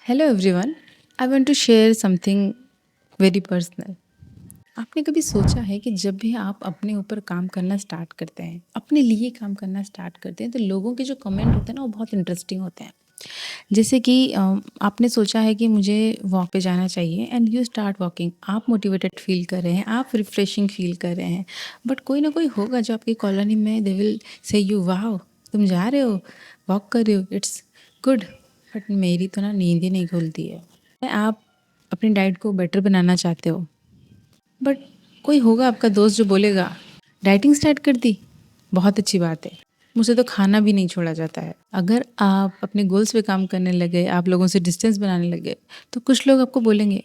Hello everyone, I want to share something very personal. आपने कभी सोचा है कि जब भी आप अपने ऊपर काम करना स्टार्ट करते हैं, अपने लिए काम करना स्टार्ट करते हैं, तो लोगों के जो कमेंट होते हैं ना, वो बहुत इंटरेस्टिंग होते हैं। जैसे कि आपने सोचा है कि मुझे वॉक पे जाना चाहिए एंड यू स्टार्ट वॉकिंग। आप मोटिवेटेड फील कर रहे हैं, आप रिफ्रेशिंग फील कर रहे हैं, बट कोई ना कोई होगा जो आपकी कॉलोनी में दे विल से यू वाह, तुम जा रहे हो, वॉक कर रहे हो, इट्स गुड। बट मेरी तो ना नींद ही नहीं खुलती है। आप अपनी डाइट को बेटर बनाना चाहते हो, बट कोई होगा आपका दोस्त जो बोलेगा डाइटिंग स्टार्ट कर दी, बहुत अच्छी बात है, मुझसे तो खाना भी नहीं छोड़ा जाता है। अगर आप अपने गोल्स पे काम करने लगे, आप लोगों से डिस्टेंस बनाने लगे, तो कुछ लोग आपको बोलेंगे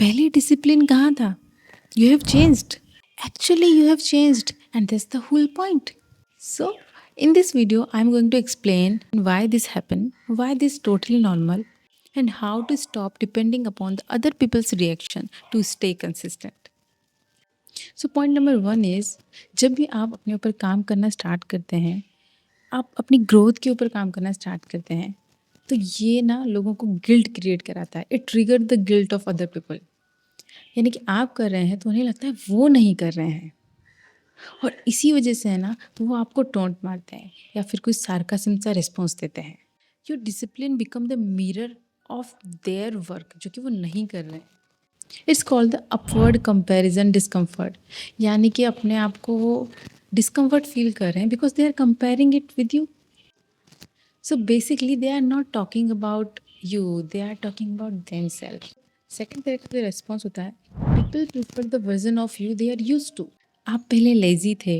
पहले डिसिप्लिन कहाँ था, you have changed, actually you have changed and that's the whole point. So, in this video, I'm going to explain why this happened, why this is totally normal, and how to stop depending upon the other people's reaction to stay consistent. So, point number one is जब भी आप अपने ऊपर काम करना start करते हैं, आप अपनी ग्रोथ के ऊपर काम करना स्टार्ट करते हैं, तो ये ना लोगों को गिल्ट क्रिएट कराता है। It trigger the guilt of other people. यानी कि आप कर रहे हैं तो उन्हें लगता है वो नहीं कर रहे हैं, और इसी वजह से है ना, तो वो आपको टोंट मारते हैं या फिर कोई सार्कास्म सा रिस्पॉन्स देते हैं। Your discipline become the mirror of their work, जो कि वो नहीं कर रहे हैं। It's called the upward comparison discomfort. यानी कि अपने आप को वो डिस्कम्फर्ट फील कर रहे हैं because they are comparing it with you. So basically they are not talking about you, they are talking about themself. Second तरह का रिस्पॉन्स होता है people prefer the version of you they are used. आप पहले lazy थे,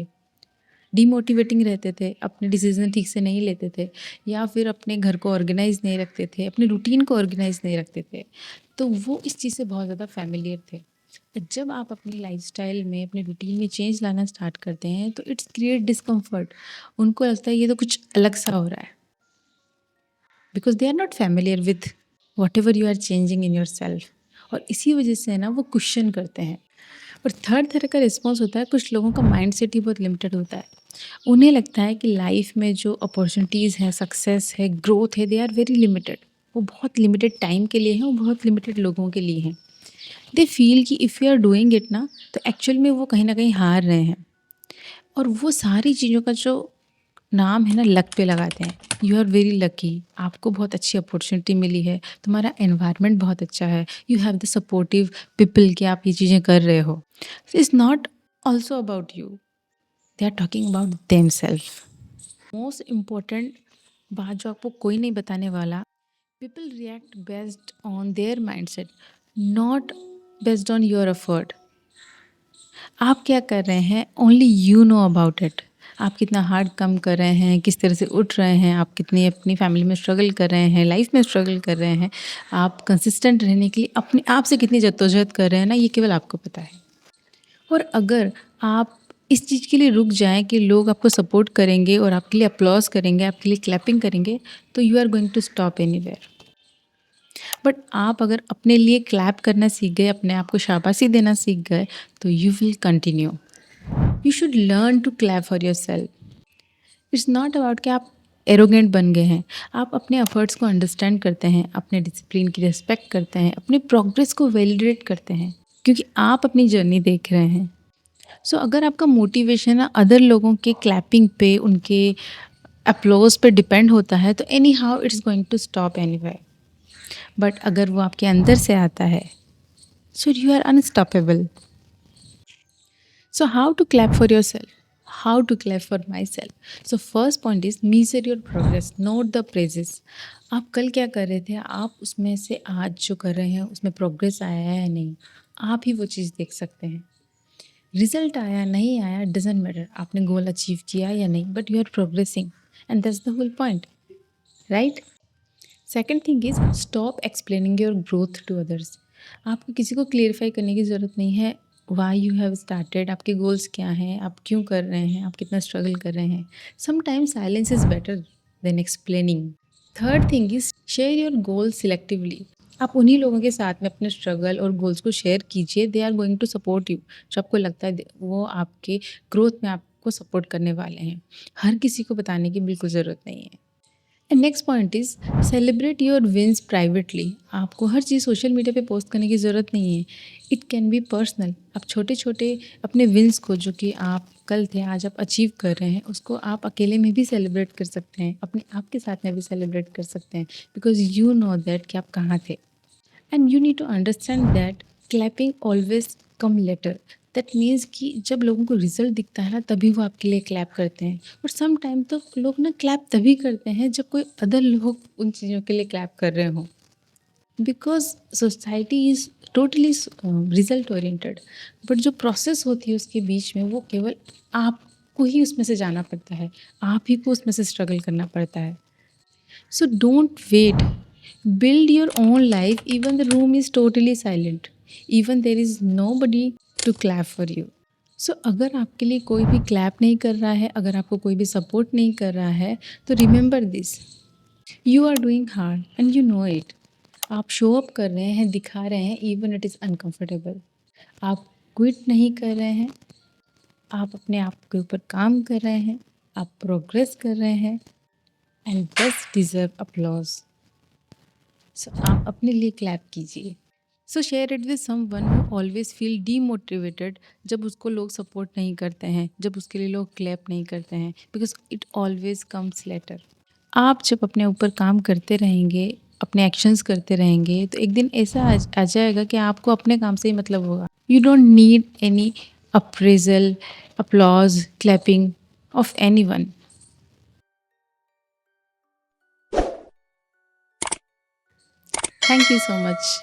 demotivating रहते थे, अपने डिसीजन ठीक से नहीं लेते थे, या फिर अपने घर को ऑर्गेनाइज नहीं रखते थे, अपने रूटीन को ऑर्गेनाइज नहीं रखते थे, तो वो इस चीज़ से बहुत ज़्यादा फैमिलियर थे। जब आप अपनी लाइफस्टाइल में, अपने रूटीन में चेंज लाना स्टार्ट करते हैं, तो इट्स क्रिएट डिस्कम्फर्ट। उनको लगता है ये तो कुछ अलग सा हो रहा है, because they are not familiar with whatever you are changing in yourself. और इसी वजह से ना वो क्वेश्चन करते हैं। और थर्ड तरह का रिस्पॉन्स होता है, कुछ लोगों का माइंड सेट ही बहुत लिमिटेड होता है। उन्हें लगता है कि लाइफ में जो अपॉर्चुनिटीज़ हैं, सक्सेस है, ग्रोथ है, दे आर वेरी लिमिटेड। वो बहुत लिमिटेड टाइम के लिए हैं, वो बहुत लिमिटेड लोगों के लिए हैं। दे फील कि if you are doing it ना, तो एक्चुअल में वो कहीं ना कहीं हार रहे हैं। और वो सारी चीज़ों का जो नाम है ना, लक पे लगाते हैं। यू आर वेरी लकी, आपको बहुत अच्छी अपॉर्चुनिटी मिली है, तुम्हारा एनवायरनमेंट बहुत अच्छा है, you have the supportive people कि आप ये चीज़ें कर रहे हो। It's not also about you, they are talking about themself. Most important बात जो आपको कोई नहीं बताने वाला, people react based on their mindset, not based on your effort. आप क्या कर रहे हैं, only you know about it. आप कितना हार्ड काम कर रहे हैं, किस तरह से उठ रहे हैं, आप कितनी अपनी फैमिली में स्ट्रगल कर रहे हैं, लाइफ में स्ट्रगल कर रहे हैं, आप कंसिस्टेंट रहने के लिए अपने आप से कितनी जद्दोजहद कर रहे हैं ना, ये केवल आपको पता है। और अगर आप इस चीज़ के लिए रुक जाएं कि लोग आपको सपोर्ट करेंगे और आपके लिए अप्लॉज करेंगे, आपके लिए क्लैपिंग करेंगे, तो you are going to stop anywhere. But आप अगर अपने लिए क्लैप करना सीख गए, अपने आप को शाबाशी देना सीख गए, तो you will continue. You should learn to clap for yourself. It's not about कि आप एरोगेंट बन गए हैं। आप अपने एफर्ट्स को अंडरस्टैंड करते हैं, अपने डिसिप्लिन की रिस्पेक्ट करते हैं, अपने प्रोग्रेस को वैलिडेट करते हैं, क्योंकि आप अपनी जर्नी देख रहे हैं। सो अगर आपका मोटिवेशन ना अदर लोगों के क्लैपिंग पे, उनके अप्लॉज पे डिपेंड होता है, तो anyhow it's going to stop anywhere. But अगर वो आपके अंदर से आता है, so you are unstoppable. So how to clap for yourself? How to clap for myself? So first point is measure your progress, note the praises. आप कल क्या कर रहे थे, आप उसमें से आज जो कर रहे हैं उसमें प्रोग्रेस आया है या नहीं, आप ही वो चीज़ देख सकते हैं। रिजल्ट आया नहीं आया डजेंट मैटर, आपने गोल अचीव किया या नहीं, but you are progressing and that's the whole point, right. Second thing is stop explaining your growth to others. आपको किसी को क्लियरिफाई करने की ज़रूरत नहीं है वाई यू हैव स्टार्टेड, आपके गोल्स क्या हैं, आप क्यों कर रहे हैं, आप कितना स्ट्रगल कर रहे हैं। Sometimes silence is better than explaining. Third thing is share your goal selectively. आप उन्हीं लोगों के साथ में अपने स्ट्रगल और गोल्स को शेयर कीजिए, they are going to support you. जो आपको लगता है वो आपके ग्रोथ में आपको सपोर्ट करने वाले हैं। हर किसी को बताने की बिल्कुल ज़रूरत नहीं है। And next point is celebrate your wins privately. आपको हर चीज़ सोशल मीडिया पे पोस्ट करने की ज़रूरत नहीं है। It can be personal. आप छोटे छोटे अपने विंस को, जो कि आप कल थे आज आप अचीव कर रहे हैं, उसको आप अकेले में भी सेलिब्रेट कर सकते हैं, अपने आप के साथ में भी सेलिब्रेट कर सकते हैं, बिकॉज यू नो दैट कि आप कहाँ थे। And you need to understand that clapping always come later. That means कि जब लोगों को रिजल्ट दिखता है ना, तभी वो आपके लिए क्लैप करते हैं। और सम टाइम तो लोग ना क्लैप तभी करते हैं जब कोई अदर लोग उन चीज़ों के लिए क्लैप कर रहे हों, because society is totally result oriented. But जो प्रोसेस होती है उसके बीच में, वो केवल आपको ही उसमें से जाना पड़ता है, आप ही को उसमें से स्ट्रगल करना पड़ता है। So don't wait. Build your own life even the room is totally silent. Even there is nobody to clap for you. So अगर आपके लिए कोई भी क्लैप नहीं कर रहा है, अगर आपको कोई भी सपोर्ट नहीं कर रहा है, तो remember this, you are doing hard and you know it. आप शो अप कर रहे हैं, दिखा रहे हैं, इवन इट इज़ अनकम्फर्टेबल। आप क्विट नहीं कर रहे हैं, आप अपने आप के ऊपर काम कर रहे हैं, आप प्रोग्रेस कर रहे हैं, एंड बस डिज़र्व अपलॉज। सो आप अपने लिए क्लैप कीजिए। सो share it with someone who always feel demotivated, जब उसको लोग सपोर्ट नहीं करते हैं, जब उसके लिए लोग क्लैप नहीं करते हैं, because it always comes later. आप जब अपने ऊपर काम करते रहेंगे, अपने एक्शंस करते रहेंगे, तो एक दिन ऐसा आ जाएगा कि आपको अपने काम से ही मतलब होगा। You don't need any appraisal, applause, clapping of any one. Thank you so much.